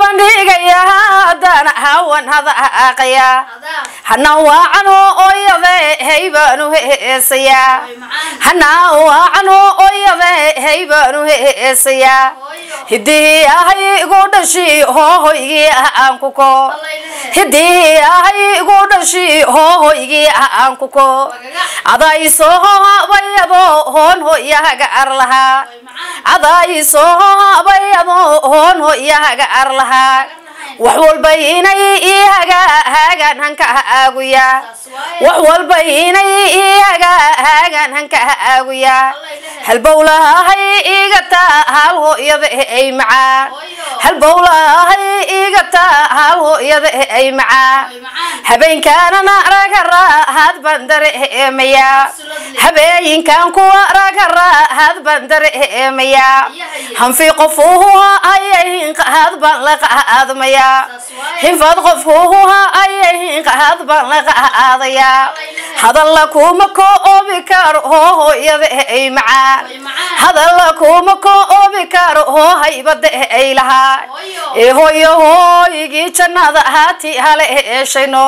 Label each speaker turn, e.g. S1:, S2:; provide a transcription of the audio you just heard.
S1: bandhiga ya hadana hawan hada aqaya hana waano oyade haybanu heesaya hana waano oyade haybanu heesaya hidii ahay igu dhashi hoohoygii aan ku ko hidii ahay igu dhashi hoohoygii aan ku ko aday soo bayado hoon hooyaga arlaha aday soo bayado hoon hooyaga arlaha wax walba inay iyaga hagan hanka aaguya wax walba inay iyaga hagan hanka aaguya hal bowlahay igata hal hooyada ay macaa hal bowlahay igata hal hooyada ay macaa habeenkaana ragara had bandare eemaya habeenkan ku ragara had bandare eemaya hanfi qofuhu ayay had ban la qaadmaya hifad qofuhu ayay had ban la qaadaya hadalla kuma ko obikar hooyada ay macaa hadalla kuma ko obikar haybada ay laha hooyo hooyigi jannada haati hale eeshayno